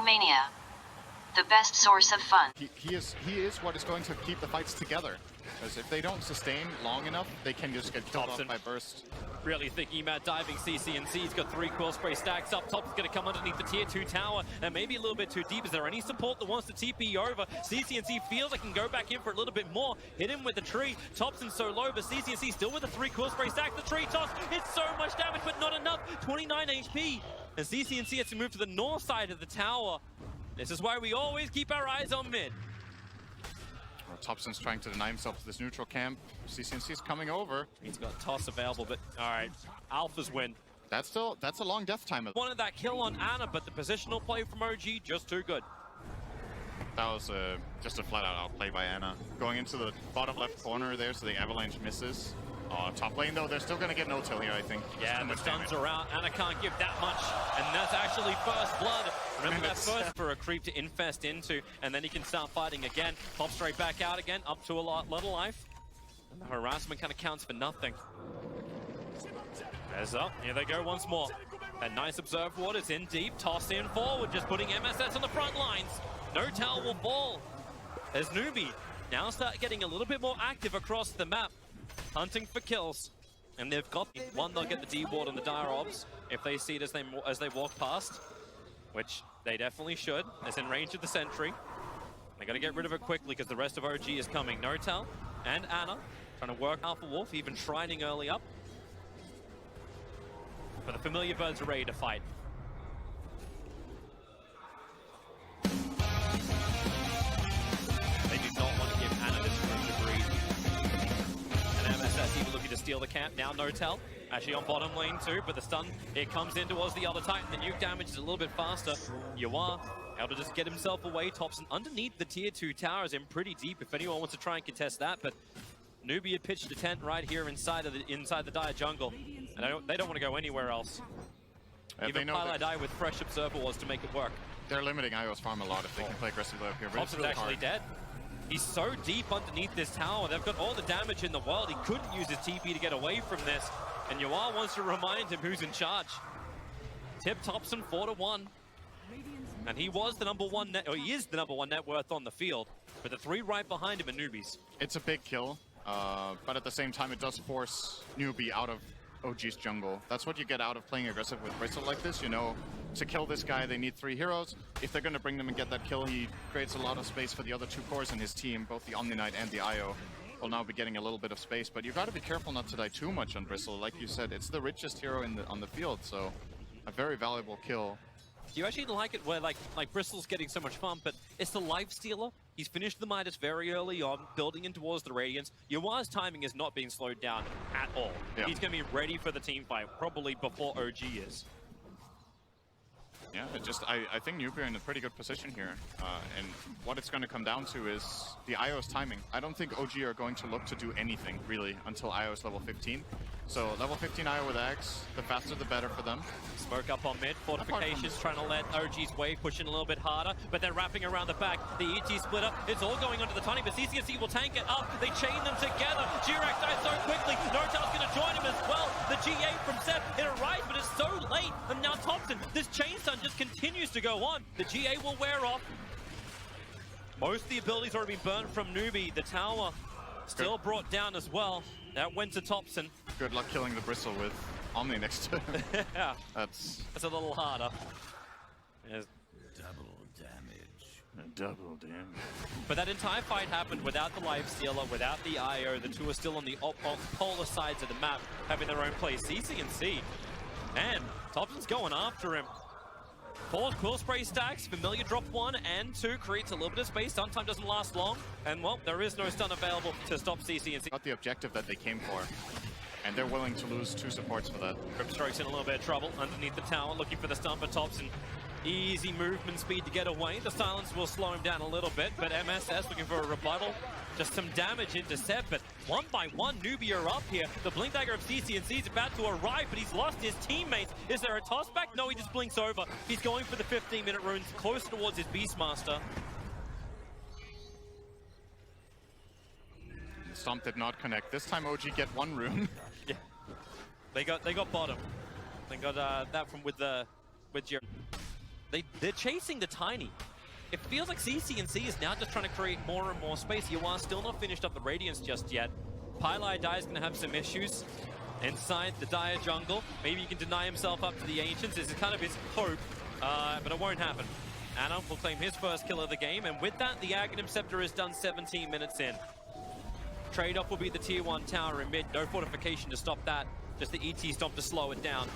Mania. The best source of fun. He is what is going to keep the fights together. Because if they don't sustain long enough, they can just get killed off by burst. Really thinking about diving CCNC. He's got 3 quill spray stacks up top. He's going to come underneath the tier 2 tower and maybe a little bit too deep. Is there any support that wants to TP over? CCNC feels like he can go back in for a little bit more. Hit him with the tree. Thompson so low, but CCNC still with the 3 quill spray stack. The tree toss. It's so much damage, but not enough. 29 HP. And CCNC has to move to the north side of the tower. This is why we always keep our eyes on mid. Well, Thompson's trying to deny himself to this neutral camp. CCNC's coming over. He's got toss available, but all right, Alphas win. That's a long death time. Wanted that kill on Ana, but the positional play from OG just too good. That was just a flat-out outplay by Ana. Going into the bottom left corner there, so the Avalanche misses. Top lane though, they're still gonna get no-till here, I think. Yeah, the stuns are out. Ana can't give that much, and that's actually first blood. Remember that first for a creep to infest into, and then he can start fighting again. Pop straight back out again, up to a lot of life. And the harassment kind of counts for nothing. There's up, here they go once more. That nice observed ward is in deep, toss in forward, just putting MSS on the front lines. No tower will fall. There's Newbee. Now start getting a little bit more active across the map. Hunting for kills, and they've got one. They'll get the D ward on the dire obs if they see it as they walk past, which they definitely should. It's in range of the sentry. They got to get rid of it quickly because the rest of OG is coming. Notel and Ana trying to work Alpha Wolf, even shrining early up. But the familiar birds are ready to fight. They do not want to give Ana this room to breathe. MSS even looking to steal the camp. Now Notel actually on bottom lane too, but the stun, it comes in towards the other Titan. The nuke damage is a little bit faster. Yuar able to just get himself away. Thompson underneath the tier 2 towers in pretty deep if anyone wants to try and contest that, but Newbee had pitched a tent right here inside the dire jungle, and they don't want to go anywhere else. Even Pilot Die with fresh observer was to make it work. They're limiting IO's farm a lot if they can play aggressively up here. Thompson's really actually dead. He's so deep underneath this tower. They've got all the damage in the world. He couldn't use his TP to get away from this. And Yuar wants to remind him who's in charge. Tip Thompson 4-1. And he was the he is the number one net worth on the field. But the 3 right behind him are Newbies. It's a big kill, but at the same time it does force Newbee out of OG's jungle. That's what you get out of playing aggressive with Bristle like this, you know. To kill this guy, they need 3 heroes. If they're going to bring them and get that kill, he creates a lot of space for the other 2 cores in his team. Both the Omni Knight and the IO will now be getting a little bit of space. But you got to be careful not to die too much on Bristle. Like you said, it's the richest hero on the field, so a very valuable kill. Do you actually like it where like Bristol's getting so much fun, but it's the life stealer? He's finished the Midas very early on, building in towards the Radiance. Yuar's timing is not being slowed down at all. Yeah. He's going to be ready for the team fight, probably before OG is. Yeah, I think Newbee are in a pretty good position here. And what it's going to come down to is the IO's timing. I don't think OG are going to look to do anything, really, until IO is level 15. So level 15 IO with Axe, the faster the better for them. Smoke up on mid, fortifications trying to let OG's wave push in a little bit harder, but they're wrapping around the back. The ET splitter, it's all going onto the Tiny, but CCNC will tank it up. They chain them together. Jirac dies so quickly. Notel's going to join him as well. The GA from Seth, it arrives, but it's so late. And now Thompson, this chain stun just continues to go on. The GA will wear off. Most of the abilities already been burned from Newbee. The tower still brought down as well. That went to Thompson. Good luck killing the Bristle with Omni next to him. Yeah. That's a little harder. Double damage. But that entire fight happened without the life stealer, without the IO. The 2 are still on the polar sides of the map, having their own play. CCNC. And Thompson's going after him. 4 quill spray stacks, familiar drop 1 and 2, creates a little bit of space. Stun time doesn't last long, and well, there is no stun available to stop CCNC. Got the objective that they came for, and they're willing to lose 2 supports for that. Grimstroke's in a little bit of trouble underneath the tower, looking for the stun for Thompson. Easy movement speed to get away. The silence will slow him down a little bit, but MSS looking for a rebuttal. Just some damage into Seth, but one by one, Newbee are up here. The blink dagger of CCNC is about to arrive, but he's lost his teammates. Is there a toss back? No, he just blinks over. He's going for the 15-minute runes, close towards his Beastmaster. The stomp did not connect. This time OG get 1 rune. Yeah, they got bottom. They got that from with your. they're chasing the Tiny. It feels like CCNC is now just trying to create more and more space. Yuan still not finished up the Radiance just yet. Pylai Dai is going to have some issues inside the Dire jungle. Maybe he can deny himself up to the Ancients. This is kind of his hope, but it won't happen. Ana will claim his first kill of the game, and with that, the Aghanim Scepter is done 17 minutes in. Trade-off will be the Tier 1 tower in mid. No fortification to stop that. Just the ET stomp to slow it down.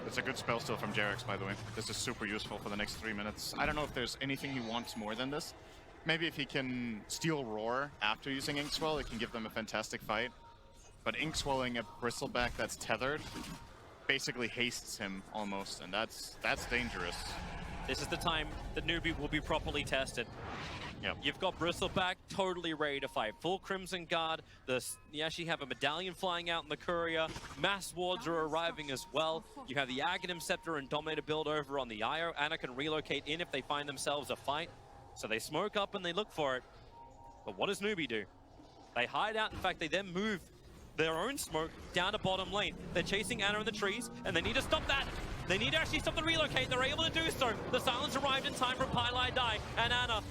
It's a good spell still from Jarex, by the way. This is super useful for the next 3 minutes. I don't know if there's anything he wants more than this. Maybe if he can steal Roar after using Inkswell, it can give them a fantastic fight. But Inkswelling a Bristleback that's tethered basically hastes him almost, and that's dangerous. This is the time that Newbee will be properly tested. Yep. You've got Bristleback totally ready to fight. Full Crimson Guard. You actually have a medallion flying out in the courier. Mass wards are arriving as well. You have the Aghanim Scepter and Dominator build over on the IO. Ana can relocate in if they find themselves a fight. So they smoke up and they look for it. But what does Newbee do? They hide out. In fact, they then move their own smoke down to bottom lane. They're chasing Ana in the trees, and they need to stop that. They need to actually stop the relocate. They're able to do so. The silence arrived in time from Pylai Dai, and Ana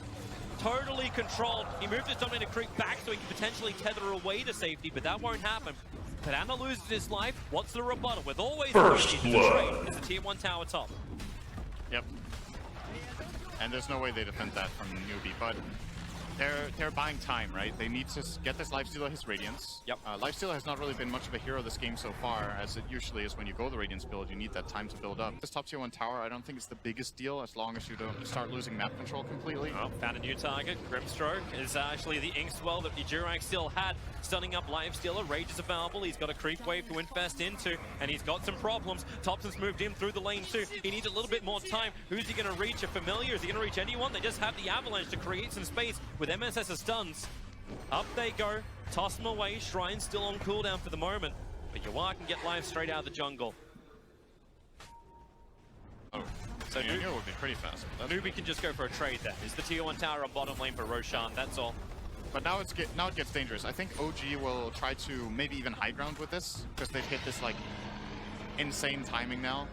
totally controlled. He moved his Dominator creep back so he can potentially tether away to safety, but that won't happen. But Ana loses his life. What's the rebuttal? With always First blood. It's a Tier 1 tower top. Yep. And there's no way they defend that from Newbee, but they're buying time, right? They need to get this Lifestealer his Radiance. Yep. Lifestealer has not really been much of a hero this game so far, as it usually is when you go the Radiance build. You need that time to build up. This top tier 1 tower, I don't think it's the biggest deal as long as you don't start losing map control completely. Oh, found a new target. Grimstroke is actually the Inkswell that Durax still had. Stunning up Lifestealer. Rage is available. He's got a creep wave to infest into, and he's got some problems. Thompson's moved in through the lane too. He needs a little bit more time. Who's he going to reach? A familiar? Is he going to reach anyone? They just have the Avalanche to create some space with MSS's stuns. Up they go. Toss them away. Shrine's still on cooldown for the moment, but Yuan can get live straight out of the jungle. Oh, so you knew it would be pretty fast. Newbee can just go for a trade then. Is the Tier 1 tower on bottom lane for Roshan, that's all. But now it gets dangerous. I think OG will try to maybe even high ground with this, because they've hit this like insane timing now.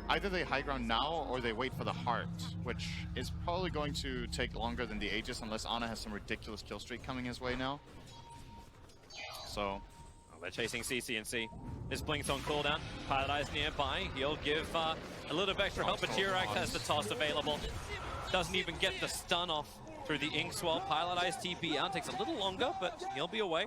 Either they high ground now or they wait for the heart, which is probably going to take longer than the Aegis unless Ana has some ridiculous kill streak coming his way now. So they're chasing CCNC. His Blink's on cooldown. Paradise nearby. He'll give a little bit of extra help, but Tirax has the toss available. Doesn't even get the stun off through the Inkswell. Paradise TP out. Takes a little longer, but he'll be away.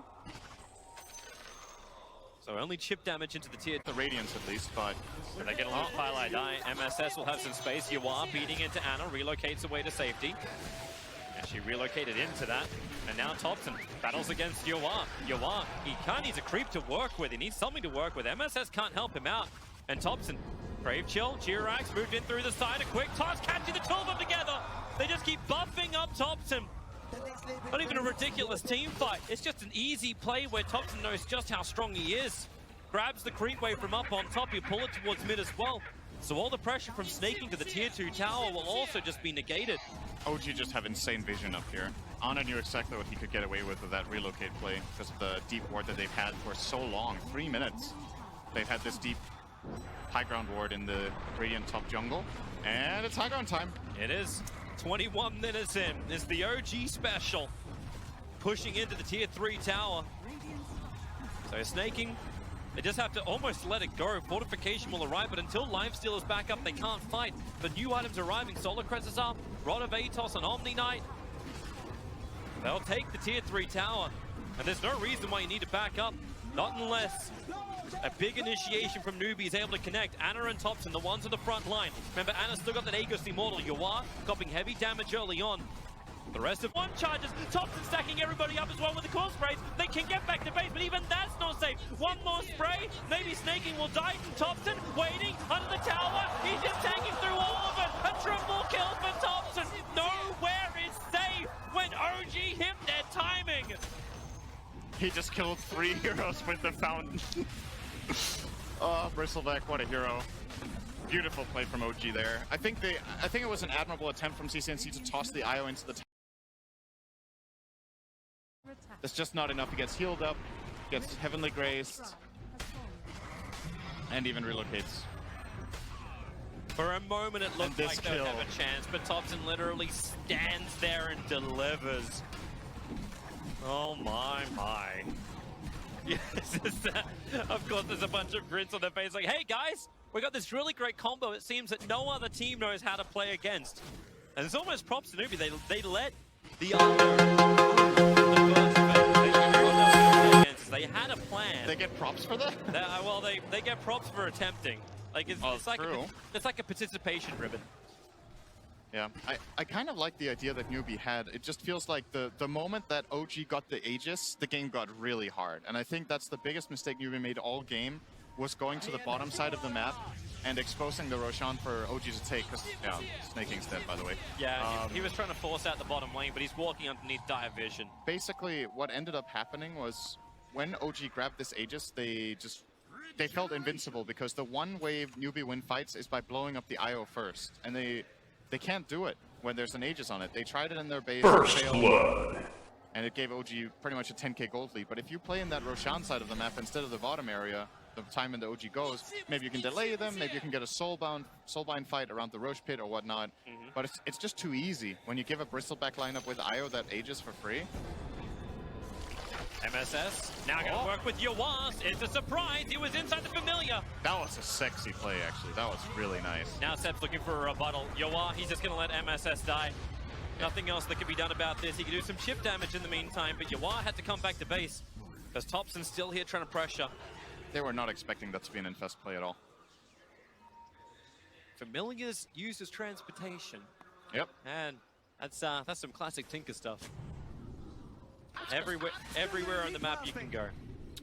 So only chip damage into the tier. The Radiance at least, but they get a little Pylai Die. MSS will have some space. Yuan beating into Ana, relocates away to safety. And she relocated into that. And now Thompson battles against Yuan. Yuan, he kind of needs a creep to work with. He needs something to work with. MSS can't help him out. And Thompson, Brave Chill, Jirax moved in through the side. A quick toss, catching the two of them together. They just keep buffing up Thompson. Not even a ridiculous team fight. It's just an easy play where Thompson knows just how strong he is. Grabs the creep wave from up on top. You pull it towards mid as well. So all the pressure from snaking to the tier 2 tower will also just be negated. OG just have insane vision up here. Ana knew exactly what he could get away with that relocate play because of the deep ward that they've had for so long. 3 minutes. They've had this deep high ground ward in the Radiant top jungle. And it's high ground time. It is. 21 minutes in is the OG special. Pushing into the tier 3 tower. So snaking, they just have to almost let it go. Fortification will arrive, but until Lifesteal is back up, they can't fight. But new items arriving. Solar Crest is up. Rod of Atos and Omni Knight. They'll take the tier 3 tower. And there's no reason why you need to back up. Not unless a big initiation from Newbee is able to connect. Ana and Thompson, the ones on the front line. Remember, Ana's still got that Aegis Immortal. Yuan copying heavy damage early on. The rest of one charges. Thompson stacking everybody up as well with the core sprays. They can get back to base, but even that's not safe. One more spray. Maybe Snaking will die. Thompson waiting under the tower. He's just tanking through all of it. A triple kill for Thompson. Nowhere is safe when OG hit their timing. He just killed 3 heroes with the fountain. Oh, Bristleback, what a hero. Beautiful play from OG there. I think it was an admirable attempt from CCNC to toss the IO into the tower. It's just not enough. He gets healed up, gets heavenly graced. And even relocates. For a moment it looked this like they would kill. have a chance, but Thompson literally stands there and delivers. Oh my. Yes, of course there's a bunch of grins on their face like, hey guys, we got this really great combo it seems that no other team knows how to play against. And it's almost props to Newbee, they let the they had a plan. They get props for that? Well, they get props for attempting. Like it's like a participation ribbon. Yeah, I kind of like the idea that Newbee had. It just feels like the moment that OG got the Aegis, the game got really hard. And I think that's the biggest mistake Newbee made all game, was going to the bottom side of the map and exposing the Roshan for OG to take. Cause, yeah, Snaking's dead, by the way. Yeah, he was trying to force out the bottom lane, but he's walking underneath dire vision. Basically, what ended up happening was when OG grabbed this Aegis, they felt invincible because the one way Newbee win fights is by blowing up the IO first. And they can't do it when there's an Aegis on it. They tried it in their base, and it gave OG pretty much a 10k gold lead. But if you play in that Roshan side of the map instead of the bottom area, the time when the OG goes, maybe you can delay them, maybe you can get a soulbind fight around the Roche pit or whatnot. But it's just too easy when you give a Bristleback lineup with IO that Aegis for free. MSS now gonna work with Yawaz. It's a surprise. He was inside the familiar. That was a sexy play, actually. That was really nice. Now Seb's looking for a rebuttal. Yawaz, he's just gonna let MSS die. Nothing else that can be done about this. He can do some chip damage in the meantime, but Yawaz had to come back to base because Thompson's still here trying to pressure. They were not expecting that to be an infest play at all. Familiars used as transportation. Yep. And that's some classic Tinker stuff. Everywhere on the map you can go.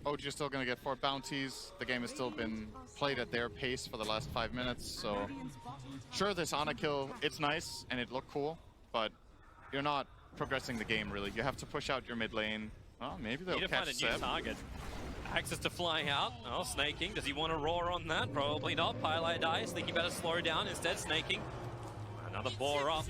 OG is still going to get 4 bounties. The game has still been played at their pace for the last 5 minutes, so sure, this Ana kill, it's nice and it looked cool, but you're not progressing the game really. You have to push out your mid lane. Oh, maybe they'll Need to catch find a new Seb. target. Access to flying out. Oh, Snaking. Does he want to roar on that? Probably not. Pylai dies. Think he better slow down. Instead, Snaking. Another boar up.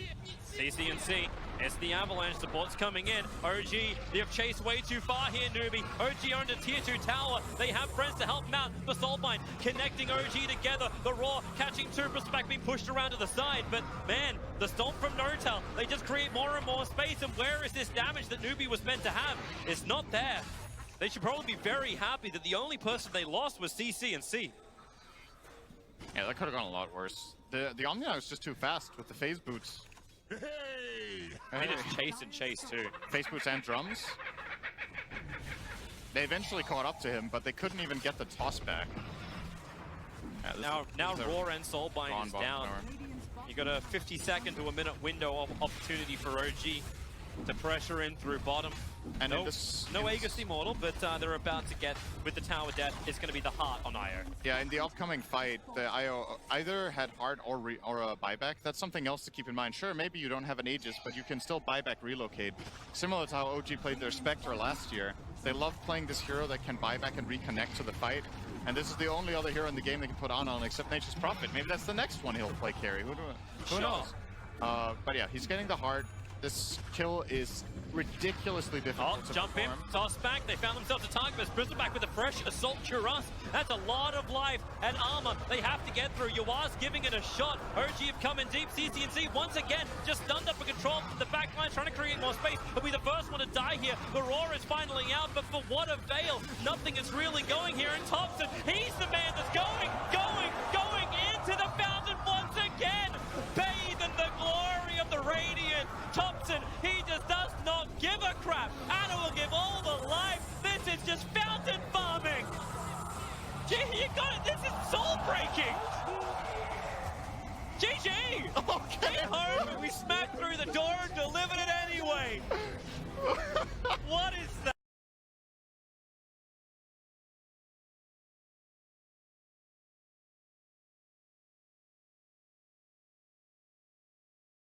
CC&C. It's the Avalanche. Support's coming in. OG, they have chased way too far here, Newbee. OG owned a tier 2 tower. They have friends to help them out. The Soulbind connecting OG together. The Roar catching 2 Respect being pushed around to the side. But man, the Stomp from Notel, they just create more and more space. And where is this damage that Newbee was meant to have? It's not there. They should probably be very happy that the only person they lost was CC&C. Yeah, that could have gone a lot worse. The Omnia was just too fast with the phase boots. They just chase and chase too. Phase boots and drums. They eventually caught up to him, but they couldn't even get the toss back. Yeah, now Roar and Soulbind is down. You got a 50-second to a minute window of opportunity for OG to pressure in through bottom. And no Aegis Immortal, but they're about to get, with the Tower Death, it's going to be the heart on IO. Yeah, in the upcoming fight, the IO either had heart or a buyback. That's something else to keep in mind. Sure, maybe you don't have an Aegis, but you can still buyback relocate. Similar to how OG played their Spectre last year. They love playing this hero that can buyback and reconnect to the fight. And this is the only other hero in the game they can put on except Nature's Prophet. Maybe that's the next one he'll play carry. Who knows? But yeah, he's getting the heart. This kill is ridiculously difficult to jump in, toss back. They found themselves a target, but Bristleback with a fresh Assault Cuirass. That's a lot of life and armor they have to get through. Yawaz giving it a shot. OG have come in deep. CC&C once again just stunned up for control from the back line, trying to create more space. He'll be the first one to die here. The Roar is finally out, but for what avail? Nothing is really going here. And Thompson, he's the man that's going into the fountain once again. Bathe in the glory of the Radiant. Thompson, he just does not give a crap. Anna will give all the life. This is just fountain farming. Gee, you got it. This is soul breaking. GG. Okay. Get home and we smacked through the door and delivered it anyway. What is that?